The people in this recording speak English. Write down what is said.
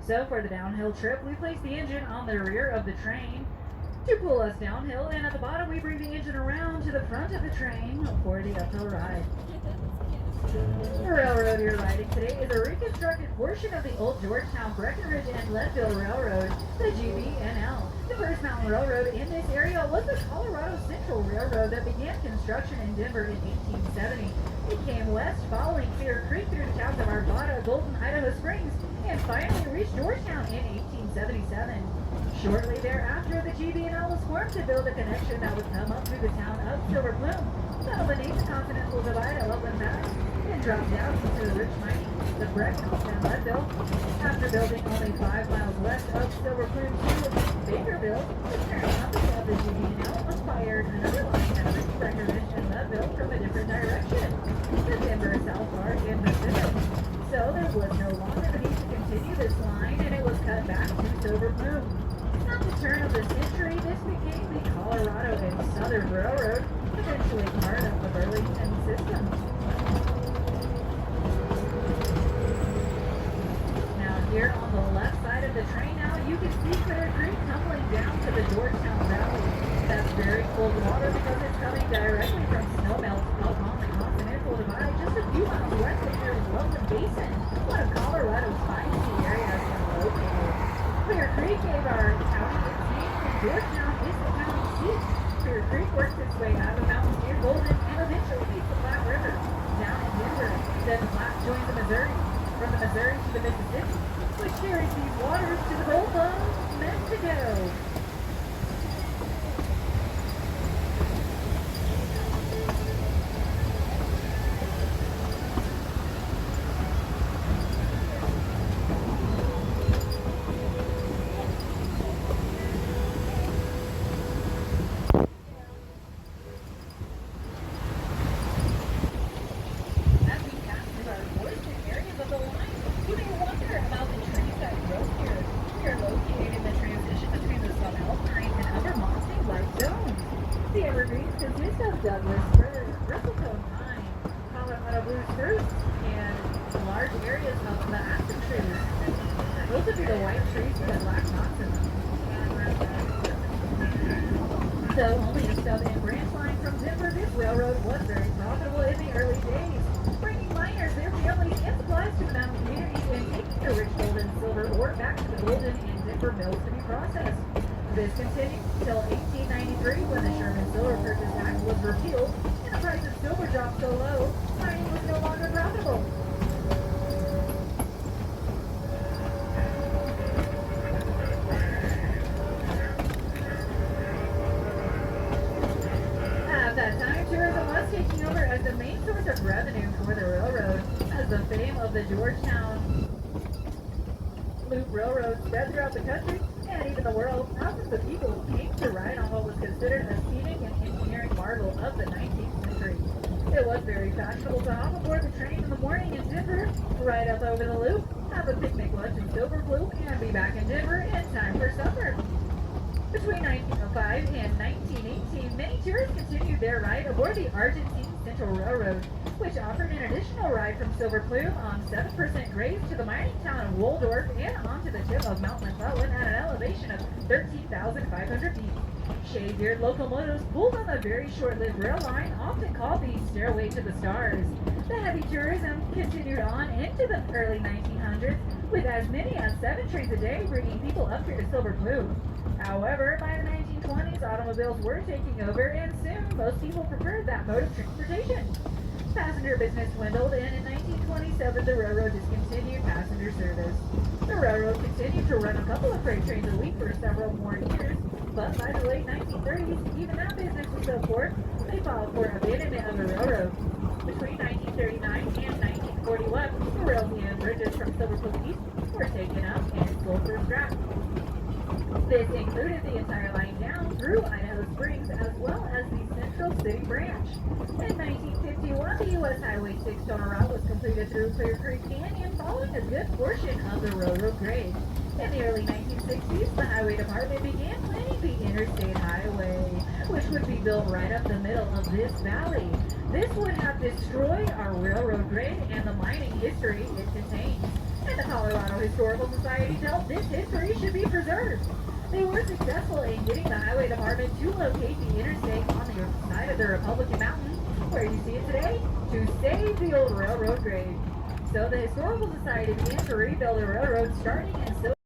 So for the downhill trip, we place the engine on the rear of the train to pull us downhill, and at the bottom we bring the engine around to the front of the train for the uphill ride. The railroad you're riding today is a reconstructed portion of the old Georgetown, Breckenridge, and Leadville Railroad, the GB&L. The first mountain railroad in this area was the Colorado Central Railroad that began construction in Denver in 1870. It came west following Cedar Creek through the towns of Arvada, Golden, Idaho Springs, and finally reached Georgetown in 1877. Shortly thereafter, the GB&L was formed to build a connection that would come up through the town of Silver Plume, settle beneath the Continental Divide of Upland Pass, and drop down into the rich mining the Breckenridge and Leadville. After building only 5 miles west of Silver Plume to Bakerville, the parent company of the GB&L acquired another line that reached Breckenridge and Leadville from a different direction, the Denver South Park in Pacific. So there was no longer the need to continue this line, and it was cut back to Silver Plume. At the turn of the century, this became the Colorado and Southern Railroad, eventually part of the Burlington system. Now here on the left side of the train now, you can see Cedar Creek tumbling down to the Georgetown Valley. That's very cold water because it's coming directly from snowmelt out on the Continental Divide just a few miles west of here in Wilson Basin, one of Colorado's finest areas located. Clear Creek gave our county its name, and Georgetown is the county seat. Clear Creek works its way out of the mountains near Golden and eventually meets the Platte River down in Denver. Then the Platte joins the Missouri, from the Missouri to the Mississippi, which carries these waters to the Gulf of Mexico. The evergreens consist of Douglas fir, bristlecone pine, Colorado blue spruce, and large areas of the aspen trees. Those would be the white trees with the black knots in them. Though only a stub and branch line from Denver, this railroad was very profitable in the early days, bringing miners, their families, and supplies to the mountain communities and taking the rich gold and silver ore back to the Golden and Denver mills to be processed. This continued until 1893 when the Sherman Silver Purchase Act was repealed and the price of silver dropped so low, mining was no longer profitable. At that time, tourism was taking over as the main source of revenue for the railroad, as the fame of the Georgetown Loop Railroad spread throughout the country and even the world. Thousands of people came to ride on what was considered a scenic and engineering marvel of the 19th century. It was very fashionable to hop aboard the train in the morning in Denver, ride up over the loop, have a picnic lunch in Silver Plume, and be back in Denver in time for supper. Between 1905 and 1918, many tourists continued their ride aboard the Argentine Central Railroad, which offered an additional ride from Silver Plume on 7% grades to the mining town of Waldorf and onto the tip of Mount McClellan at an elevation of 13,500 feet. Shade-geared locomotives pulled on the very short-lived rail line, often called the Stairway to the Stars. The heavy tourism continued on into the early 1900s, with as many as 7 trains a day bringing people up here to Silver Plume. However, by the 1920s, automobiles were taking over, and soon most people preferred that mode of transportation. Passenger business dwindled, and in 1927, the railroad discontinued passenger service. The railroad continued to run a couple of freight trains a week for several more years, but by the late 1930s, even that business was so poor, they filed for abandonment of the railroad. Between 1939 and 1941, the rails and bridges from Silver Plume East were taken up and sold for scrap. This included the entire line down through Idaho Springs as well as the Central City branch. In 1951, the U.S. Highway 6 total route was completed through Clear Creek Canyon, following a good portion of the railroad grade. In the early 1960s, the Highway Department began planning the Interstate Highway, which would be built right up the middle of this valley. This would have destroyed our railroad grade and the mining history it contains. and the Colorado Historical Society felt this history should be preserved. They were successful in getting the highway department to locate the interstate on the side of the Republican Mountain, where you see it today, to save the old railroad grade. So the Historical Society began to rebuild the railroad starting in